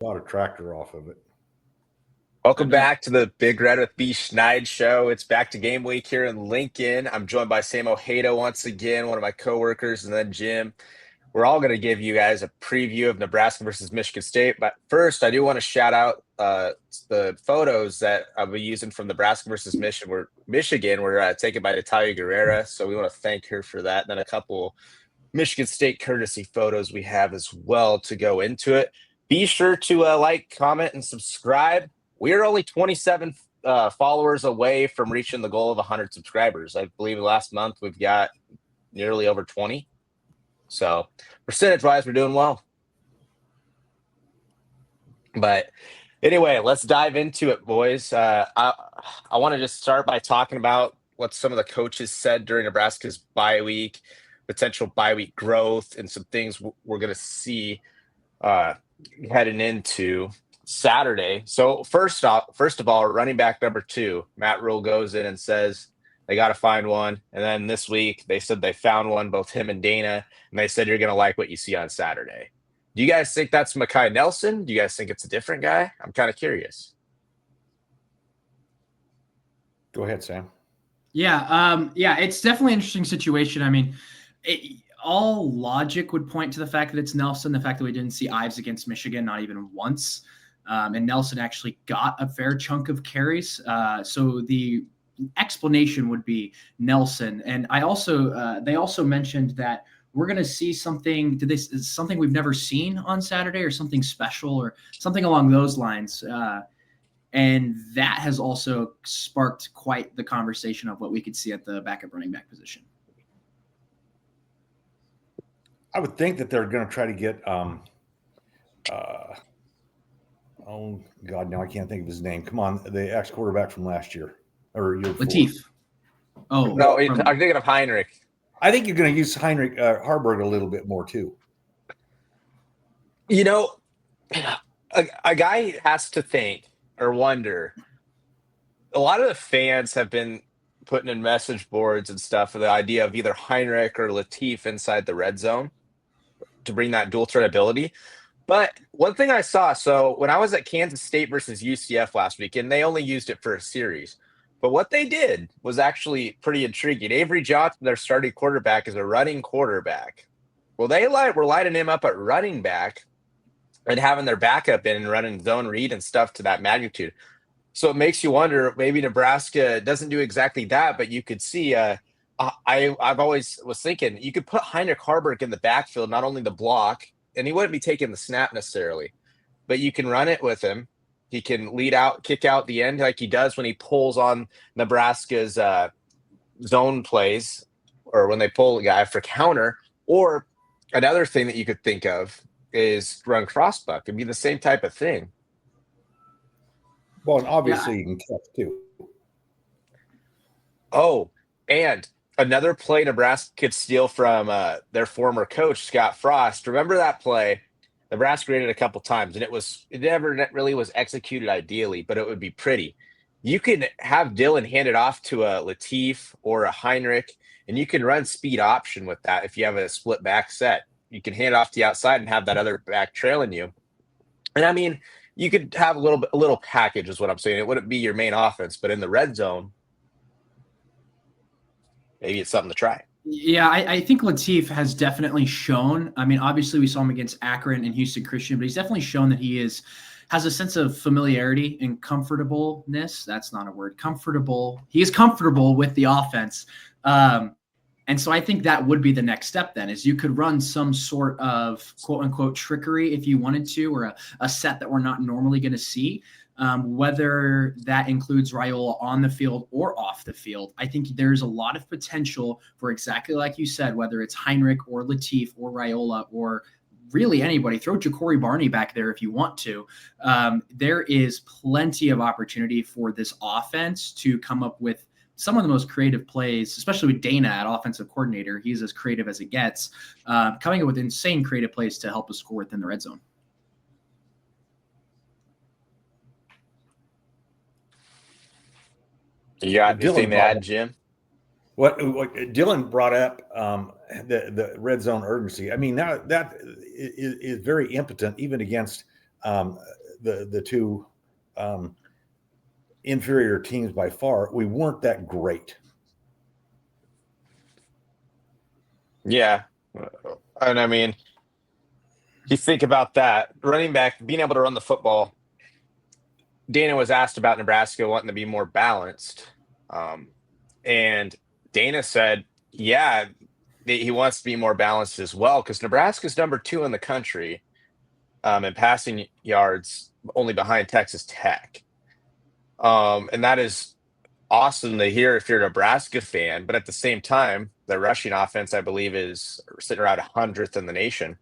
Bought a tractor off of it. Welcome back to the Big Red with B. Schneid show. It's back to game week here in Lincoln. I'm joined by Sam Ojeda once again, one of my coworkers, and then Jim. We're all going to give you guys a preview of Nebraska versus Michigan State. But first, I do want to shout out the photos that I'll be using from Nebraska versus Michigan were taken by Natalia Guerrera. So we want to thank her for that. And then a couple Michigan State courtesy photos we have as well to go into it. Be sure to like, comment, and subscribe. We are only 27 followers away from reaching the goal of 100 subscribers. I believe last month we've got nearly over 20. So percentage-wise, we're doing well. But anyway, let's dive into it, boys. I want to just start by talking about what some of the coaches said during Nebraska's bye week, potential bye week growth, and some things we're going to see heading into Saturday. So first of all, running back number 2, Matt Rule goes in and says they got to find one. And then this week they said they found one, both him and Dana, and they said you're going to like what you see on Saturday. Do you guys think that's Mekhi Nelson? Do you guys think it's a different guy? I'm kind of curious. Go ahead, Sam. Yeah, it's definitely an interesting situation. I mean, all logic would point to the fact that it's Nelson, the fact that we didn't see Ives against Michigan, not even once. And Nelson actually got a fair chunk of carries. So the explanation would be Nelson. And they also mentioned that we're going to see something we've never seen on Saturday, or something special, or something along those lines. And that has also sparked quite the conversation of what we could see at the backup running back position. I would think that they're going to try to get oh God, now I can't think of his name. Come on, the ex-quarterback from last year or year before. Lateef. Oh no, I'm thinking of Heinrich. I think you're going to use Heinrich Harburg a little bit more too. You know, a guy has to think or wonder. A lot of the fans have been putting in message boards and stuff for the idea of either Heinrich or Lateef inside the red zone to bring that dual threat ability. But one thing I saw, so when I was at Kansas State versus UCF last weekend, they only used it for a series. But what they did was actually pretty intriguing. Avery Johnson, their starting quarterback, is a running quarterback. Well, they were lighting him up at running back and having their backup in and running zone read and stuff to that magnitude. So it makes you wonder, maybe Nebraska doesn't do exactly that, but you could see I've always was thinking you could put Heinrich Harburg in the backfield, not only the block, and he wouldn't be taking the snap necessarily, but you can run it with him. He can lead out, kick out the end like he does when he pulls on Nebraska's zone plays, or when they pull a guy for counter. Or another thing that you could think of is run crossbuck. It'd be the same type of thing. Well, and obviously you can catch too. Oh, and another play Nebraska could steal from their former coach, Scott Frost. Remember that play? Nebraska ran it a couple times, and it never really was executed ideally, but it would be pretty. You can have Dylan hand it off to a Lateef or a Heinrich, and you can run speed option with that if you have a split back set. You can hand it off to the outside and have that other back trailing you. And I mean, you could have a little package is what I'm saying. It wouldn't be your main offense, but in the red zone, maybe it's something to try. Yeah, I think Lateef has definitely shown. I mean, obviously we saw him against Akron and Houston Christian, but he's definitely shown that he has a sense of familiarity and comfortableness. That's not a word. Comfortable. He is comfortable with the offense. And so I think that would be the next step then, is you could run some sort of quote unquote trickery if you wanted to, or a set that we're not normally going to see. Whether that includes Raiola on the field or off the field, I think there's a lot of potential for exactly like you said, whether it's Heinrich or Lateef or Raiola or really anybody. Throw Ja'Cory Barney back there if you want to. There is plenty of opportunity for this offense to come up with some of the most creative plays, especially with Dana at offensive coordinator. He's as creative as it gets, coming up with insane creative plays to help us score within the red zone. You got anything to add, Jim? What Dylan brought up, the red zone urgency. I mean, that is very impotent, even against the two inferior teams by far, we weren't that great. Yeah. And I mean, you think about that running back being able to run the football. Dana was asked about Nebraska wanting to be more balanced. And Dana said, yeah, he wants to be more balanced as well because Nebraska's number 2 in the country in passing yards, only behind Texas Tech. And that is awesome to hear if you're a Nebraska fan. But at the same time, the rushing offense, I believe, is sitting around 100th in the nation.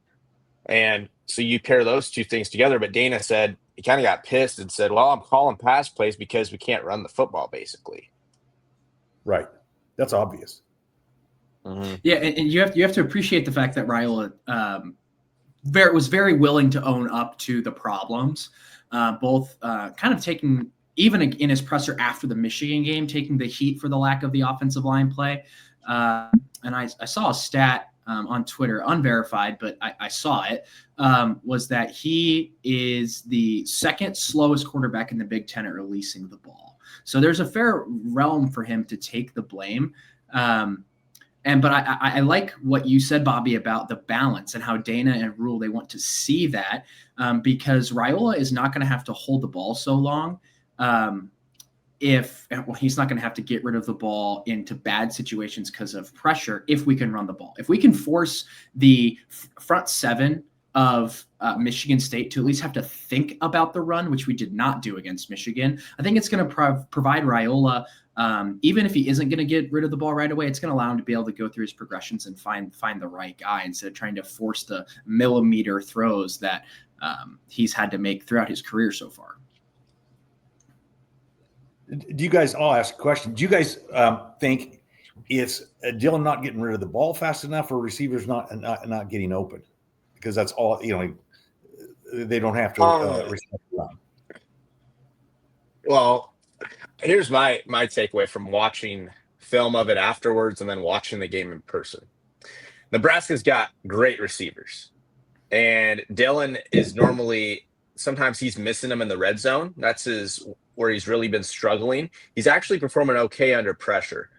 And so you pair those two things together. But Dana said he kind of got pissed and said, well, I'm calling pass plays because we can't run the football, basically. Right. That's obvious. Mm-hmm. Yeah, and you have to appreciate the fact that Raiola was very willing to own up to the problems, both kind of taking, even in his presser after the Michigan game, taking the heat for the lack of the offensive line play. And I saw a stat on Twitter, unverified, but I saw it, was that he is the second slowest quarterback in the Big Ten at releasing the ball. So there's a fair realm for him to take the blame. But I like what you said, Bobby, about the balance and how Dana and Rule, they want to see that because Raiola is not going to have to hold the ball so long he's not going to have to get rid of the ball into bad situations because of pressure if we can run the ball. If we can force the front seven of Michigan State to at least have to think about the run, which we did not do against Michigan, I think it's going to provide Raiola, even if he isn't going to get rid of the ball right away, it's going to allow him to be able to go through his progressions and find the right guy instead of trying to force the millimeter throws that he's had to make throughout his career so far. Do you guys, I'll ask a question. Do you guys think it's Dylan not getting rid of the ball fast enough or receivers not getting open? Because that's all, they don't have to respect the run. Well, here's my takeaway from watching film of it afterwards and then watching the game in person. Nebraska's got great receivers. And Dylan is normally, sometimes he's missing them in the red zone. That's where he's really been struggling. He's actually performing okay under pressure.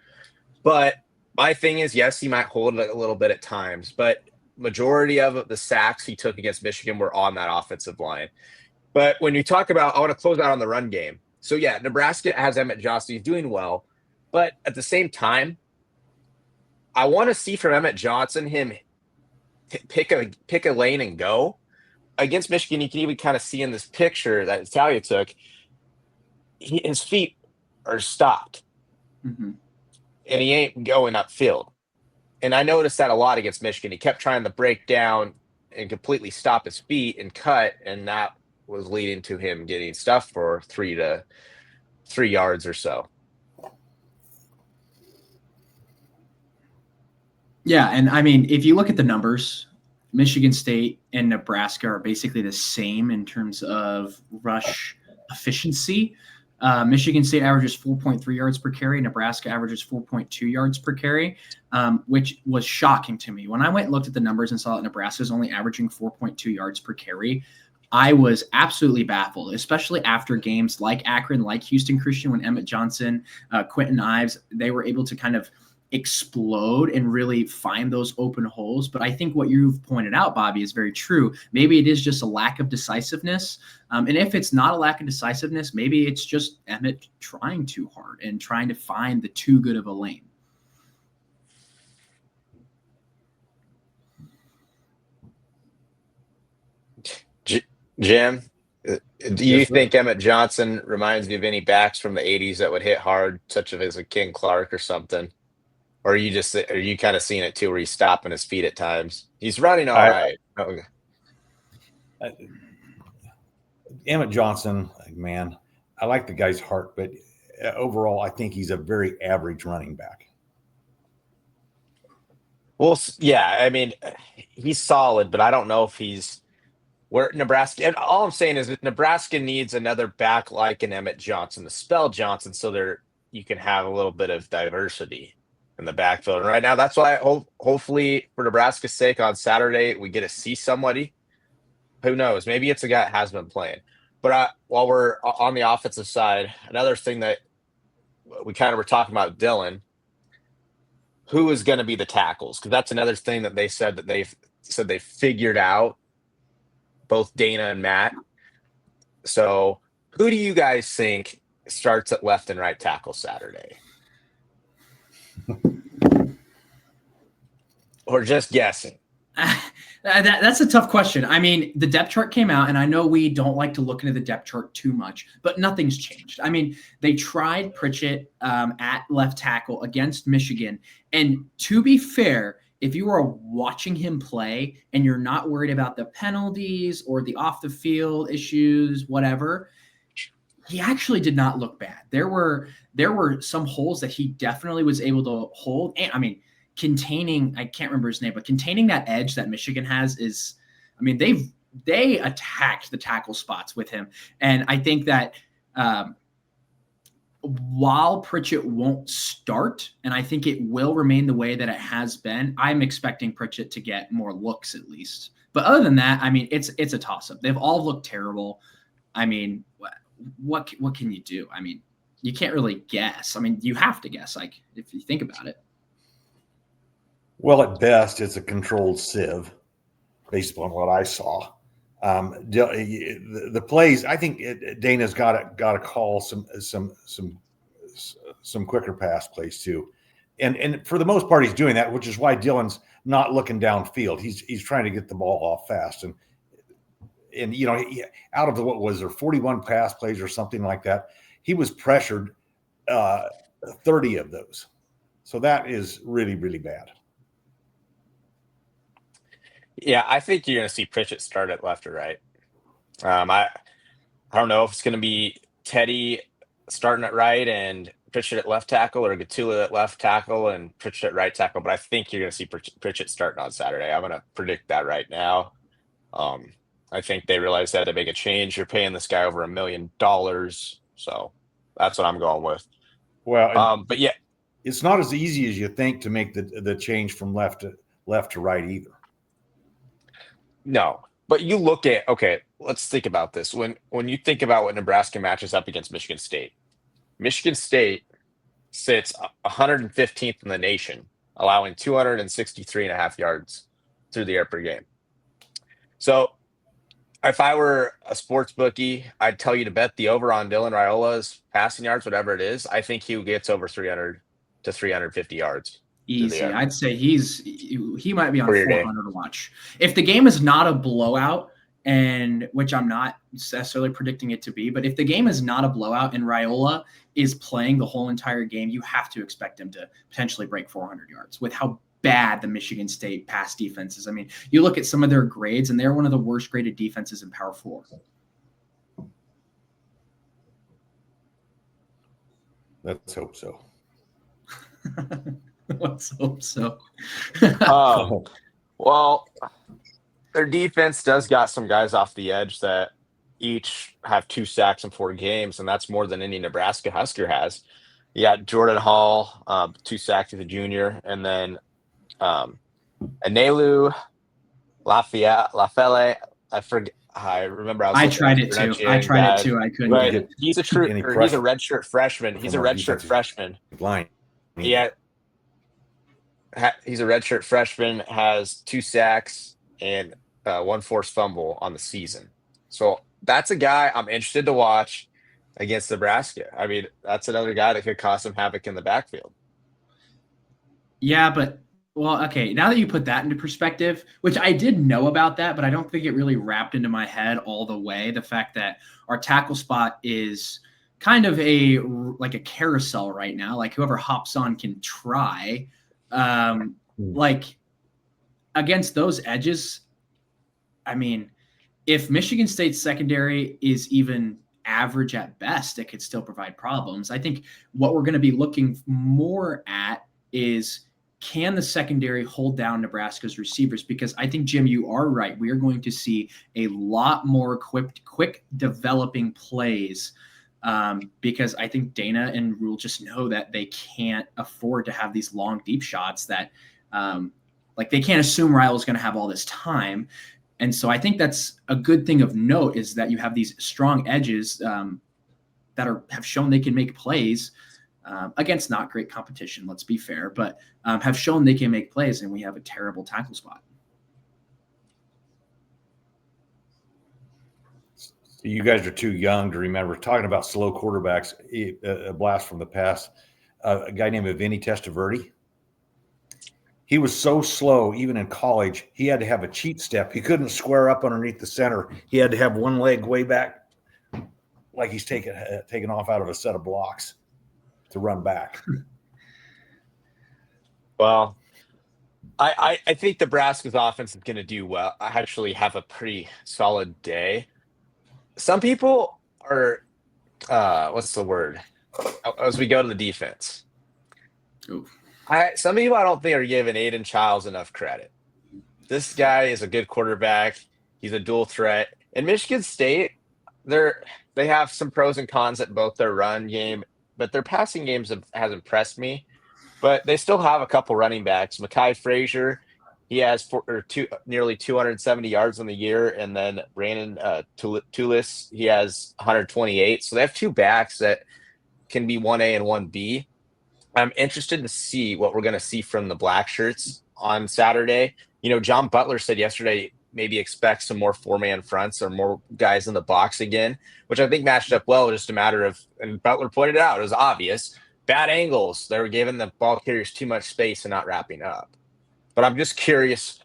But my thing is, yes, he might hold it a little bit at times, but majority of the sacks he took against Michigan were on that offensive line. But when you talk about, I want to close out on the run game. So yeah, Nebraska has Emmett Johnson. He's doing well. But at the same time, I want to see from Emmett Johnson him pick a lane and go. Against Michigan, you can even kind of see in this picture that Italia took, his feet are stopped. Mm-hmm. And he ain't going upfield. And I noticed that a lot against Michigan. He kept trying to break down and completely stop his feet and cut, and that was leading to him getting stuffed for 3 yards or so. Yeah, and I mean, if you look at the numbers, Michigan State and Nebraska are basically the same in terms of rush efficiency. Michigan State averages 4.3 yards per carry. Nebraska averages 4.2 yards per carry, which was shocking to me. When I went and looked at the numbers and saw that Nebraska is only averaging 4.2 yards per carry, I was absolutely baffled, especially after games like Akron, like Houston Christian, when Emmett Johnson, Quentin Ives, they were able to kind of explode and really find those open holes. But I think what you've pointed out, Bobby, is very true. Maybe it is just a lack of decisiveness. And if it's not a lack of decisiveness, maybe it's just Emmett trying too hard and trying to find the too good of a lane. Jim, do you think Emmett Johnson reminds you of any backs from the 80s that would hit hard, such as a King Clark or something? Or are you kind of seeing it too, where he's stopping his feet at times? He's running all right. Okay. Emmett Johnson, man, I like the guy's heart, but overall, I think he's a very average running back. Well, yeah, I mean, he's solid, but I don't know if he's where Nebraska. And all I'm saying is that Nebraska needs another back like an Emmett Johnson, to spell Johnson, so you can have a little bit of diversity in the backfield. And right now, that's why hopefully for Nebraska's sake on Saturday, we get to see somebody Who knows? Maybe it's a guy that has been playing. But while we're on the offensive side, another thing that we kind of were talking about, Dylan, who is going to be the tackles? Because that's another thing that they said that they figured out, both Dana and Matt. So who do you guys think starts at left and right tackle Saturday? Or just guessing? That's a tough question. I mean, the depth chart came out, and I know we don't like to look into the depth chart too much, but nothing's changed. I mean, they tried Pritchett at left tackle against Michigan, and to be fair, if you are watching him play and you're not worried about the penalties or the off the field issues, whatever, he actually did not look bad. There were some holes that he definitely was able to hold. And I mean, containing, I can't remember his name, but containing that edge that Michigan has is, I mean, they attacked the tackle spots with him. And I think that while Pritchett won't start, and I think it will remain the way that it has been, I'm expecting Pritchett to get more looks at least. But other than that, I mean, it's a toss-up. They've all looked terrible. I mean, what can you do? I mean, you can't really guess. I mean, you have to guess, like, if you think about it. Well, at best, it's a controlled sieve, based upon what I saw. The plays, I think Dana's got to call some quicker pass plays too, and for the most part, he's doing that, which is why Dylan's not looking downfield. He's trying to get the ball off fast, and you know, out of the, what was there, 41 pass plays or something like that, he was pressured 30 of those. So that is really, really bad. Yeah, I think you're going to see Pritchett start at left or right. I don't know if it's going to be Teddy starting at right and Pritchett at left tackle, or Gatula at left tackle and Pritchett at right tackle, but I think you're going to see Pritchett starting on Saturday. I'm going to predict that right now. I think they realized they had to make a change. You're paying this guy over $1 million, so that's what I'm going with. Well, but yeah, it's not as easy as you think to make the change from left to right either. No, but you look at, okay, let's think about this. When you think about what Nebraska matches up against Michigan State sits 115th in the nation, allowing 263.5 yards through the air per game. So if I were a sports bookie, I'd tell you to bet the over on Dylan Raiola's passing yards, whatever it is. I think he gets over 300 to 350 yards. Easy. I'd say he might be on 400 to watch. If the game is not a blowout, and which I'm not necessarily predicting it to be, but if the game is not a blowout and Raiola is playing the whole entire game, you have to expect him to potentially break 400 yards with how bad the Michigan State pass defense is. I mean, you look at some of their grades, and they're one of the worst graded defenses in Power 4. Let's hope so. Let's hope so. Well, their defense does got some guys off the edge that each have 2 sacks in 4 games, and that's more than any Nebraska Husker has. You got Jordan Hall, 2 sacks as a junior, and then Anelu Lafele. I forget. I remember. I tried it too. I couldn't get it. He's a redshirt freshman. He's a redshirt freshman. Blind. Yeah. He's a redshirt freshman, has 2 sacks and 1 forced fumble on the season. So that's a guy I'm interested to watch against Nebraska. I mean, that's another guy that could cause some havoc in the backfield. Yeah, but well, okay. Now that you put that into perspective, which I did know about that, but I don't think it really wrapped into my head all the way. The fact that our tackle spot is kind of like a carousel right now. Like whoever hops on can try. Like against those edges, I mean, if Michigan State's secondary is even average at best, it could still provide problems. I think what we're going to be looking more at is, can the secondary hold down Nebraska's receivers? Because I think, Jim, you are right. We are going to see a lot more quick developing plays because I think Dana and Rule just know that they can't afford to have these long, deep shots that like they can't assume Ryle's going to have all this time. And so I think that's a good thing of note, is that you have these strong edges that have shown they can make plays against not great competition, let's be fair, but have shown they can make plays, and we have a terrible tackle spot. You guys are too young to remember talking about slow quarterbacks. A blast from the past. A guy named Vinny Testaverde. He was so slow, even in college, he had to have a cheat step. He couldn't square up underneath the center. He had to have one leg way back, like he's taken off out of a set of blocks to run back. Well, I think Nebraska's offense is going to do well. I actually have a pretty solid day. Some people are, what's the word? As we go to the defense. Ooh. Some people I don't think are giving Aidan Chiles enough credit. This guy is a good quarterback. He's a dual threat. In Michigan State, they have some pros and cons at both their run game, but their passing games has impressed me. But they still have a couple running backs. Mekhi Frazier, he has nearly 270 yards on the year, and then Brandon Tulis, he has 128. So they have two backs that can be 1A and 1B. I'm interested to see what we're going to see from the black shirts on Saturday. John Butler said yesterday maybe expect some more four-man fronts or more guys in the box again, which I think matched up well. Just a matter of, and Butler pointed out, it was obvious, bad angles. They were giving the ball carriers too much space and not wrapping up. But I'm just curious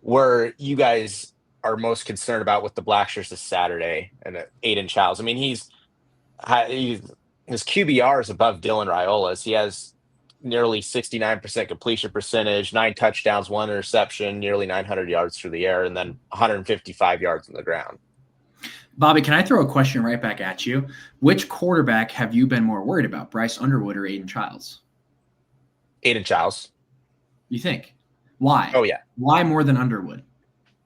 where you guys are most concerned about with the black shirts this Saturday and Aidan Chiles. I mean, his QBR is above Dylan Raiola's. He has nearly 69% completion percentage, 9 touchdowns, 1 interception, nearly 900 yards through the air, and then 155 yards on the ground. Bobby, can I throw a question right back at you? Which quarterback have you been more worried about, Bryce Underwood or Aidan Chiles? Aidan Chiles. You think? Why? Oh, yeah. Why more than Underwood?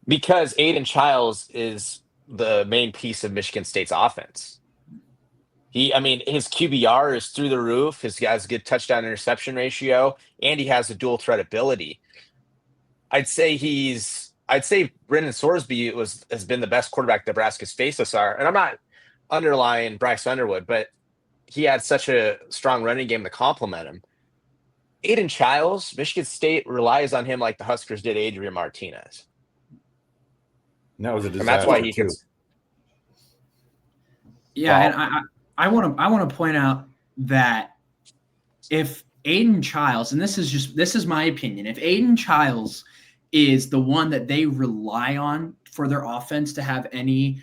Because Aidan Chiles is the main piece of Michigan State's offense. His QBR is through the roof. He has a good touchdown interception ratio, and he has a dual threat ability. I'd say Brendan Sorsby has been the best quarterback Nebraska's faced us are. And I'm not underlying Bryce Underwood, but he had such a strong running game to complement him. Aidan Chiles, Michigan State relies on him like the Huskers did Adrian Martinez. And that was a disaster. And that's why he can. Yeah, and I want to point out that if Aidan Chiles, and this is my opinion, if Aidan Chiles is the one that they rely on for their offense to have any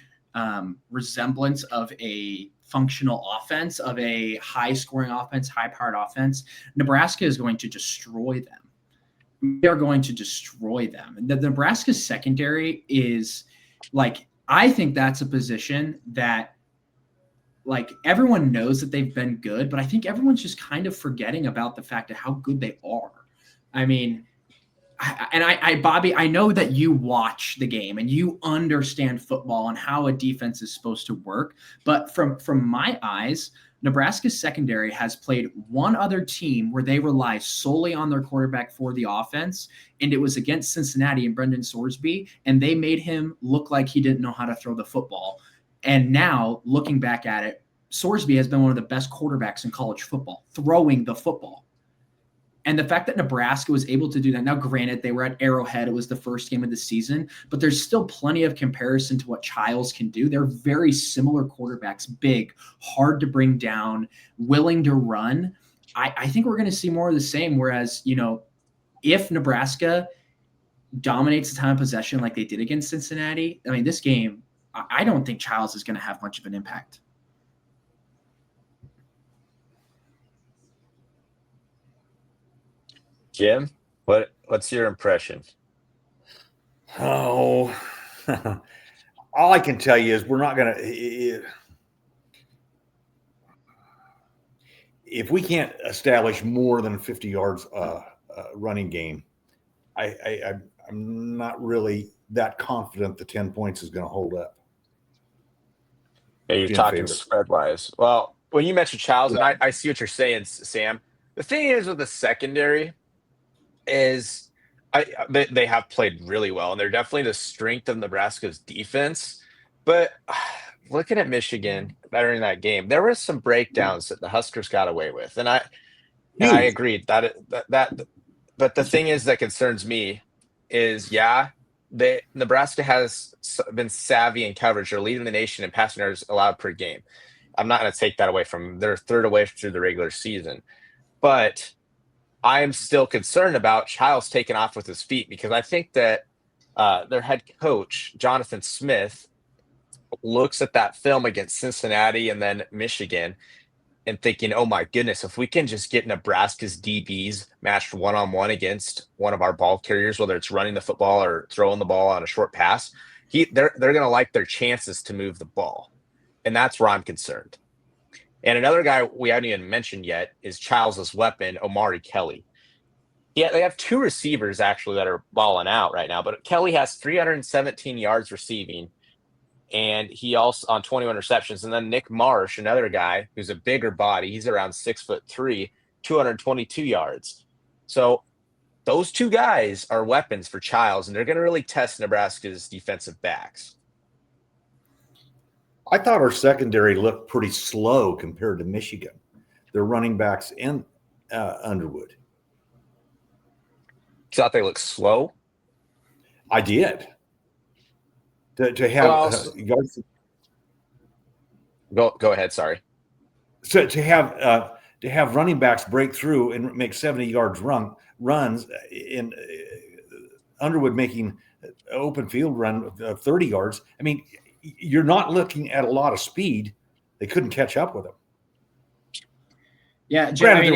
resemblance of a functional offense, of a high-scoring offense, high-powered offense, Nebraska is going to destroy them. They are going to destroy them. The Nebraska secondary is I think that's a position that everyone knows that they've been good, but I think everyone's just kind of forgetting about the fact of how good they are. I mean, Bobby, I know that you watch the game and you understand football and how a defense is supposed to work. But from my eyes, Nebraska's secondary has played one other team where they rely solely on their quarterback for the offense, and it was against Cincinnati and Brendan Sorsby, and they made him look like he didn't know how to throw the football. And now, looking back at it, Sorsby has been one of the best quarterbacks in college football, throwing the football. And the fact that Nebraska was able to do that, now granted, they were at Arrowhead. It was the first game of the season, but there's still plenty of comparison to what Chiles can do. They're very similar quarterbacks, big, hard to bring down, willing to run. I think we're going to see more of the same, whereas, if Nebraska dominates the time of possession like they did against Cincinnati, I mean, this game, I don't think Chiles is going to have much of an impact. Jim, what's your impression? Oh, all I can tell you is we're not going to if we can't establish more than 50 yards running game, I'm not really that confident the 10 points is going to hold up. Yeah, you're talking spread-wise. Well, when you mentioned Chiles, and I see what you're saying, Sam. The thing is with the secondary is They have played really well, and they're definitely the strength of Nebraska's defense. But looking at Michigan during that game, there were some breakdowns that the Huskers got away with, and I Huge. agreed that. But the thing is that concerns me is, Nebraska has been savvy in coverage. They're leading the nation in passing yards allowed per game. I'm not going to take that away from them. They're third away through the regular season, but I am still concerned about Chiles taking off with his feet, because I think that their head coach, Jonathan Smith, looks at that film against Cincinnati and then Michigan and thinking, oh my goodness, if we can just get Nebraska's DBs matched one-on-one against one of our ball carriers, whether it's running the football or throwing the ball on a short pass, they're going to like their chances to move the ball. And that's where I'm concerned. And another guy we haven't even mentioned yet is Chiles' weapon, Omari Kelly. Yeah, they have two receivers actually that are balling out right now, but Kelly has 317 yards receiving, and he also on 21 receptions. And then Nick Marsh, another guy who's a bigger body, he's around 6'3", 222 yards. So those two guys are weapons for Chiles, and they're going to really test Nebraska's defensive backs. I thought our secondary looked pretty slow compared to Michigan. Their running backs and Underwood. You thought they looked slow? I did. To have yards. Go ahead. Sorry. So to have running backs break through and make 70 yards runs in Underwood making open field run of 30 yards. I mean, you're not looking at a lot of speed. They couldn't catch up with them. Yeah, I mean,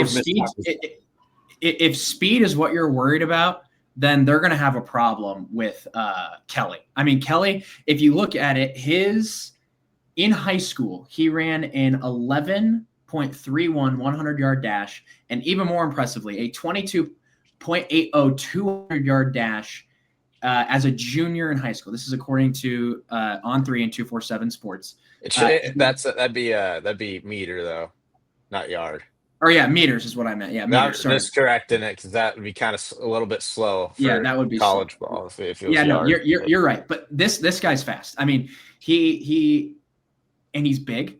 if speed is what you're worried about, then they're going to have a problem with Kelly. I mean, Kelly, if you look at it, in high school, he ran an 11.31 100-yard dash, and even more impressively, a 22.80 200-yard dash as a junior in high school. This is according to On3 and 247 Sports. That'd be meter though, not yard. Or yeah, meters is what I meant. Yeah, meters. Sorry. Just correcting it, because that would be kind of a little bit slow. For that would be college slow. Ball. If it was yeah, no, yard. you're right. But this guy's fast. I mean, he's big,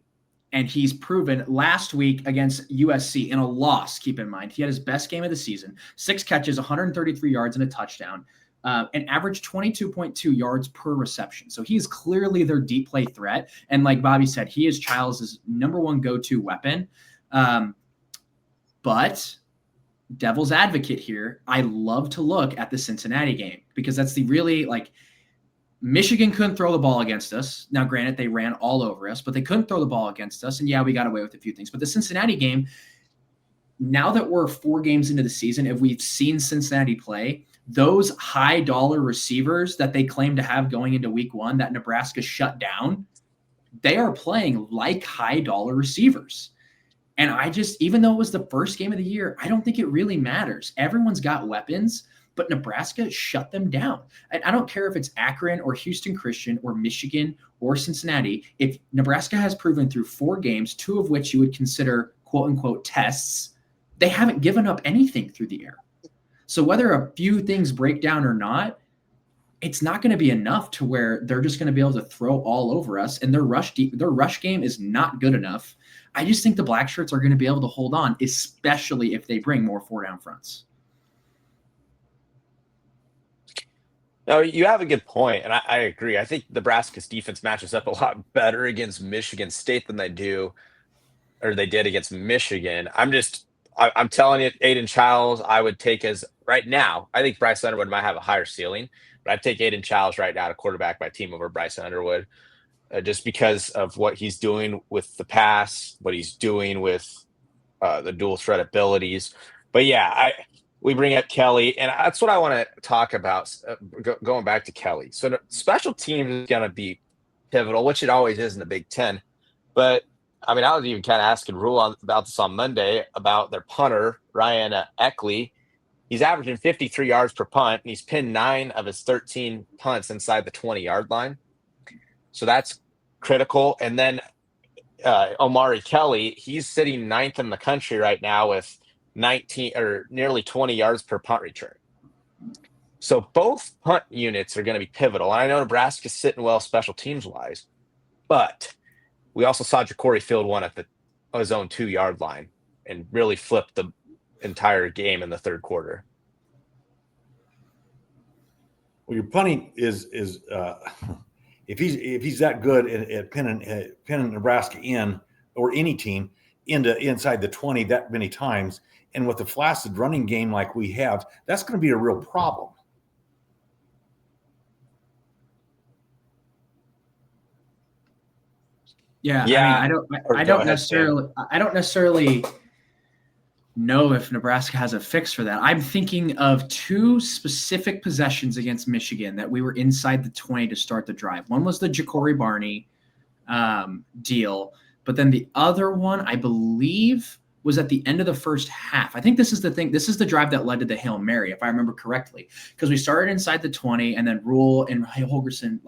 and he's proven last week against USC in a loss. Keep in mind, he had his best game of the season: 6 catches, 133 yards, and a touchdown. And averaged 22.2 yards per reception. So he's clearly their deep play threat. And like Bobby said, he is Chiles' number one go-to weapon. But devil's advocate here, I love to look at the Cincinnati game, because that's the really, like, Michigan couldn't throw the ball against us. Now, granted, they ran all over us, but they couldn't throw the ball against us. And yeah, we got away with a few things. But the Cincinnati game, now that we're 4 games into the season, if we've seen Cincinnati play, those high dollar receivers that they claim to have going into week 1 that Nebraska shut down, they are playing like high dollar receivers. And even though it was the first game of the year, I don't think it really matters. Everyone's got weapons, but Nebraska shut them down. And I don't care if it's Akron or Houston Christian or Michigan or Cincinnati. If Nebraska has proven through 4 games, 2 of which you would consider quote unquote tests, they haven't given up anything through the air. So whether a few things break down or not, it's not going to be enough to where they're just going to be able to throw all over us. And their rush game is not good enough. I just think the Black Shirts are going to be able to hold on, especially if they bring more 4-down fronts. No, you have a good point, and I agree. I think Nebraska's defense matches up a lot better against Michigan State than they did against Michigan. I'm telling you, Aidan Chiles, I would take as right now. I think Bryce Underwood might have a higher ceiling, but I'd take Aidan Chiles right now to quarterback my team over Bryce Underwood. Just because of what he's doing with the pass, what he's doing with the dual threat abilities. But yeah, we bring up Kelly, and that's what I want to talk about, going back to Kelly. So special teams is going to be pivotal, which it always is in the Big Ten. But, I mean, I was even kind of asking Rule about this on Monday about their punter, Ryan Eckley. He's averaging 53 yards per punt, and he's pinned 9 of his 13 punts inside the 20-yard line. So that's critical. And then Omari Kelly, he's sitting 9th in the country right now with 19 or nearly 20 yards per punt return. So both punt units are going to be pivotal. And I know Nebraska's sitting well special teams wise, but we also saw Ja'Cory field one at his own 2-yard line and really flipped the entire game in the third quarter. Well, your punting is if he's that good at pinning Nebraska in, or any team inside the 20 that many times, and with a flaccid running game like we have, that's going to be a real problem. Yeah, Yeah, I mean, I don't necessarily know if Nebraska has a fix for that. I'm thinking of two specific possessions against Michigan that we were inside the 20 to start the drive. One was the Ja'Cory Barney deal, but then the other one, I believe, was at the end of the first half. I think this is the thing. This is the drive that led to the Hail Mary, if I remember correctly, because we started inside the 20, and then Rule and Holgerson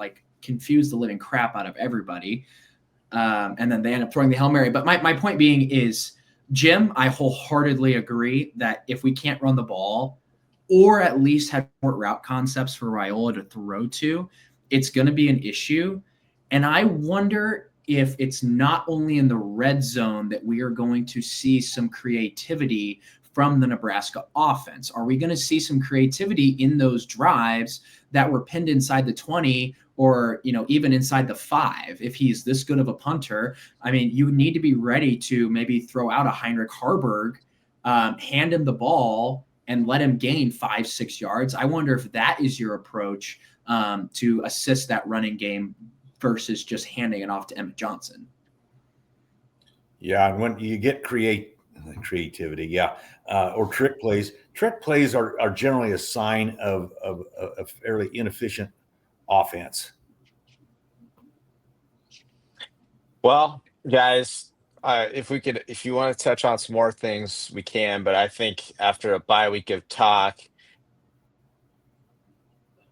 confused the living crap out of everybody. And then they end up throwing the Hail Mary. But my point being is, Jim, I wholeheartedly agree that if we can't run the ball, or at least have more route concepts for Raiola to throw to, it's going to be an issue. And I wonder if it's not only in the red zone that we are going to see some creativity from the Nebraska offense. Are we going to see some creativity in those drives that were pinned inside the 20, or, even inside the 5? If he's this good of a punter, I mean, you need to be ready to maybe throw out a Heinrich Harburg, hand him the ball and let him gain 5-6 yards. I wonder if that is your approach to assist that running game versus just handing it off to Emmett Johnson. Yeah, and when you get creativity, or trick plays are generally a sign of a fairly inefficient offense. Well, guys, if you want to touch on some more things, we can. But I think after a bye week of talk,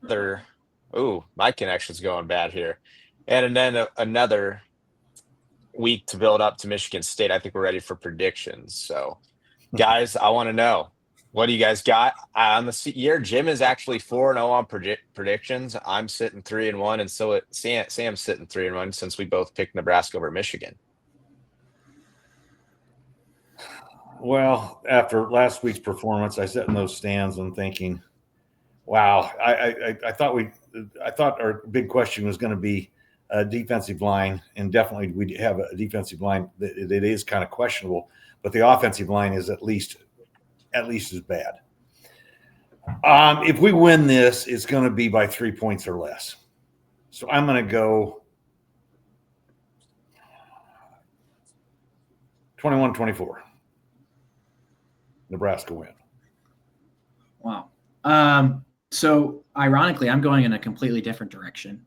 my connection's going bad here, and then another week to build up to Michigan State, I think we're ready for predictions. So, guys, I want to know, what do you guys got on the year? Jim is actually 4-0 on predictions. I'm sitting 3-1, and so Sam's sitting 3-1 since we both picked Nebraska over Michigan. Well, after last week's performance, I sat in those stands and thinking, wow, I thought our big question was going to be a defensive line, and definitely we have a defensive line that it is kind of questionable, but the offensive line is at least as bad. If we win this, it's going to be by 3 points or less. So I'm going to go 21-24. Nebraska win. Wow. So ironically, I'm going in a completely different direction.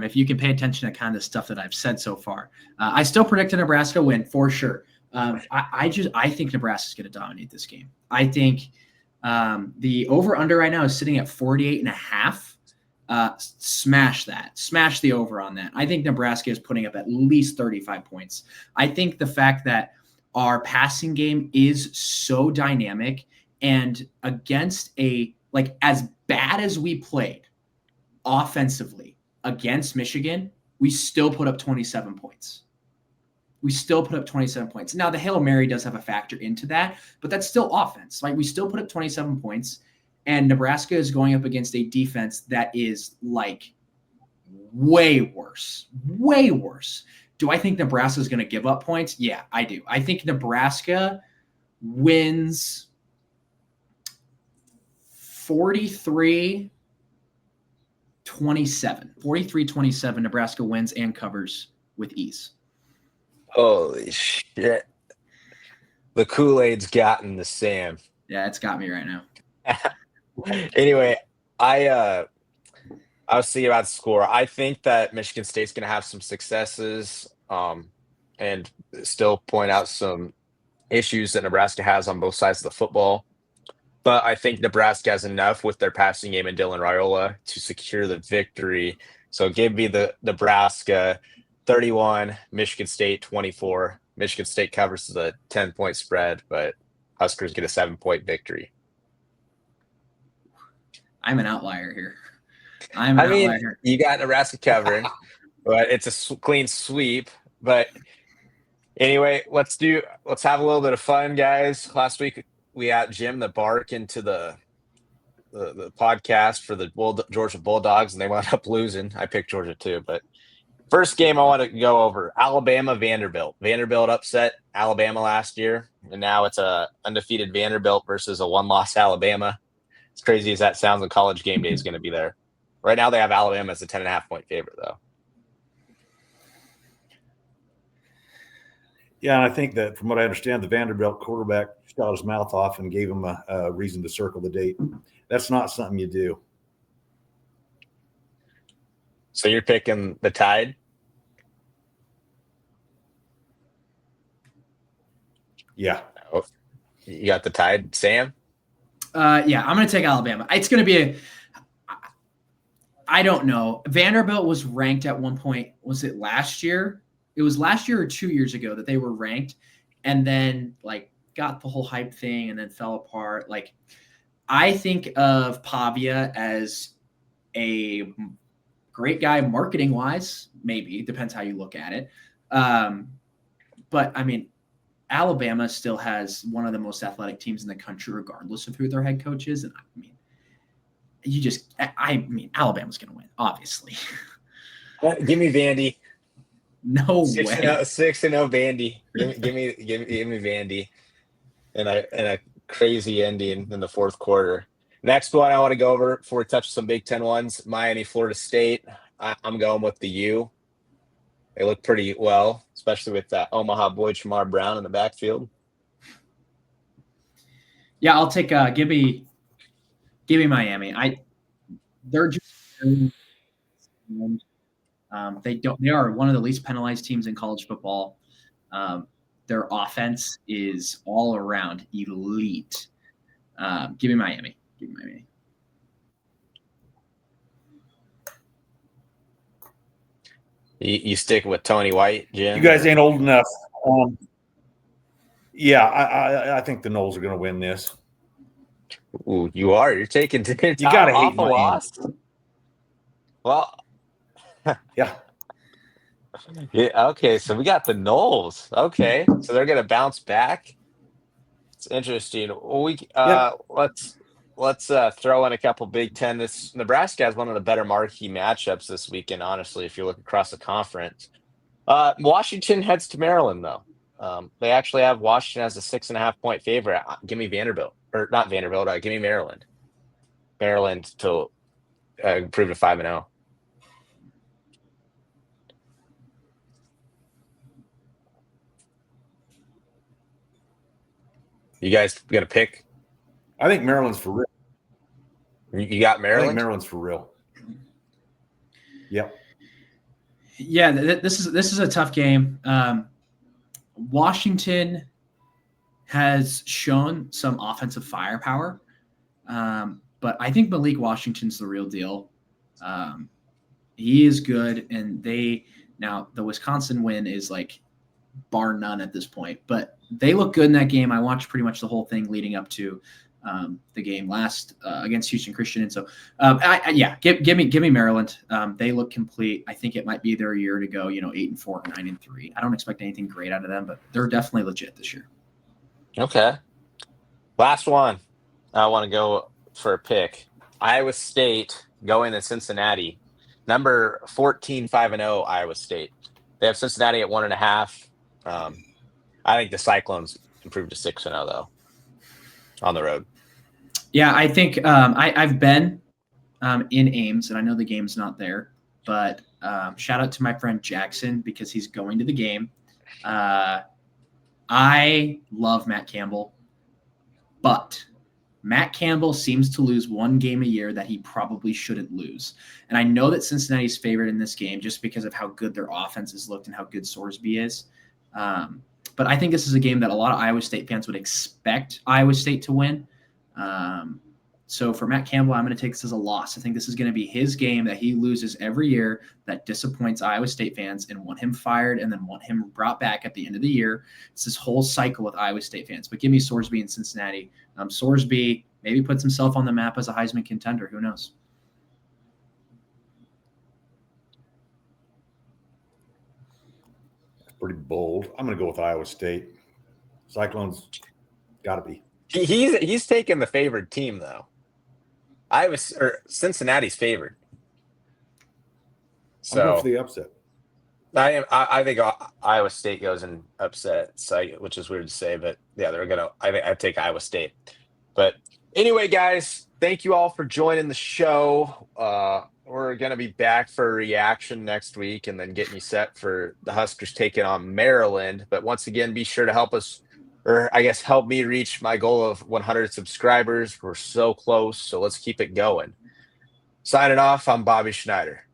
If you can pay attention to kind of the stuff that I've said so far, I still predict a Nebraska win for sure. I think Nebraska is going to dominate this game. I think the over-under right now is sitting at 48.5. Smash that. Smash the over on that. I think Nebraska is putting up at least 35 points. I think the fact that our passing game is so dynamic, and against as bad as we played offensively against Michigan, we still put up 27 points. Now, the Hail Mary does have a factor into that, but that's still offense. We still put up 27 points, and Nebraska is going up against a defense that is way worse. Do I think Nebraska is going to give up points? Yeah, I do. I think Nebraska wins 43-27. 43-27. Nebraska wins and covers with ease. Holy shit. The Kool-Aid's gotten the Sam. Yeah, it's got me right now. Anyway, I was thinking about the score. I think that Michigan State's going to have some successes and still point out some issues that Nebraska has on both sides of the football. But I think Nebraska has enough with their passing game and Dylan Raiola to secure the victory. So give me the Nebraska 31, Michigan State 24. Michigan State covers the 10-point spread, but Huskers get a 7-point victory. I'm an outlier here. I'm an outlier here. You got Nebraska covering, but it's a clean sweep. But anyway, let's have a little bit of fun, guys. Last week we out Jim the Bark into the podcast for the Georgia Bulldogs, and they wound up losing. I picked Georgia too, but first game I want to go over: Alabama Vanderbilt. Vanderbilt upset Alabama last year, and now it's a undefeated Vanderbilt versus a one-loss Alabama. As crazy as that sounds, the College Game Day is going to be there. Right now they have Alabama as a 10.5-point favorite, though. Yeah, and I think that from what I understand, the Vanderbilt quarterback shot his mouth off and gave him a reason to circle the date. That's not something you do. So you're picking the Tide? Yeah. Oh, you got the Tide, Sam? Yeah, I'm going to take Alabama. It's going to be I don't know. Vanderbilt was ranked at one point. Was it last year? It was last year or 2 years ago that they were ranked, and then got the whole hype thing and then fell apart. I think of Pavia as a great guy marketing wise, maybe, depends how you look at it. But I mean, Alabama still has one of the most athletic teams in the country, regardless of who their head coach is. And I mean, Alabama's going to win, obviously. Give me Vandy. No way. 6-0 Vandy. Give me Vandy, and a crazy ending in the fourth quarter. Next one I want to go over before we touch some Big Ten ones: Miami, Florida State. I'm going with the U. They look pretty well, especially with that Omaha boy Shamar Brown in the backfield. Yeah, I'll take give me Miami. They're just they are one of the least penalized teams in college football. Their offense is all around elite. Give me Miami. You stick with Tony White, Jim? You guys ain't old enough. Yeah, I think the Noles are going to win this. Ooh, you are. You're taking You got to hate a loss. Well, yeah. Yeah. Okay, so we got the Noles. Okay, so they're going to bounce back. It's interesting. Well, let's throw in a couple Big Ten. This Nebraska has one of the better marquee matchups this weekend. Honestly, if you look across the conference, Washington heads to Maryland though. They actually have Washington as a 6.5-point favorite. Give me Vanderbilt, or not Vanderbilt. Give me Maryland. Maryland to improve to 5-0. You guys gonna pick? I think Maryland's for real. You got Maryland? I think Maryland's for real. Yep. Yeah, this is a tough game. Washington has shown some offensive firepower, but I think Malik Washington's the real deal. He is good, and now the Wisconsin win is bar none at this point, but they look good in that game. I watched pretty much the whole thing leading up to the game last against Houston Christian. And so, give me Maryland. They look complete. I think it might be their year to go, 8-4, 9-3. I don't expect anything great out of them, but they're definitely legit this year. Okay. Last one. I want to go for a pick. Iowa State going to Cincinnati. Number 14, 5-0 Iowa State. They have Cincinnati at 1.5. I think the Cyclones improved to 6-0 though on the road. Yeah, I think I've been in Ames, and I know the game's not there, but shout out to my friend Jackson because he's going to the game. I love Matt Campbell, but Matt Campbell seems to lose one game a year that he probably shouldn't lose. And I know that Cincinnati's favored in this game just because of how good their offense has looked and how good Sorsby is. But I think this is a game that a lot of Iowa State fans would expect Iowa State to win. So for Matt Campbell, I'm going to take this as a loss. I think this is going to be his game that he loses every year that disappoints Iowa State fans and want him fired and then want him brought back at the end of the year. It's this whole cycle with Iowa State fans. But give me Sorsby in Cincinnati. Sorsby maybe puts himself on the map as a Heisman contender. Who knows? Pretty bold. I'm going to go with Iowa State. Cyclones got to be. He's taking the favored team though. Cincinnati's favored. I'm going for So the upset. I think Iowa State goes and upset, which is weird to say, but yeah, I take Iowa State. But anyway, guys, thank you all for joining the show. We're going to be back for a reaction next week and then getting you set for the Huskers taking on Maryland. But once again, be sure to help us, or I guess help me reach my goal of 100 subscribers. We're so close, so let's keep it going. Signing off, I'm Bobby Schneider.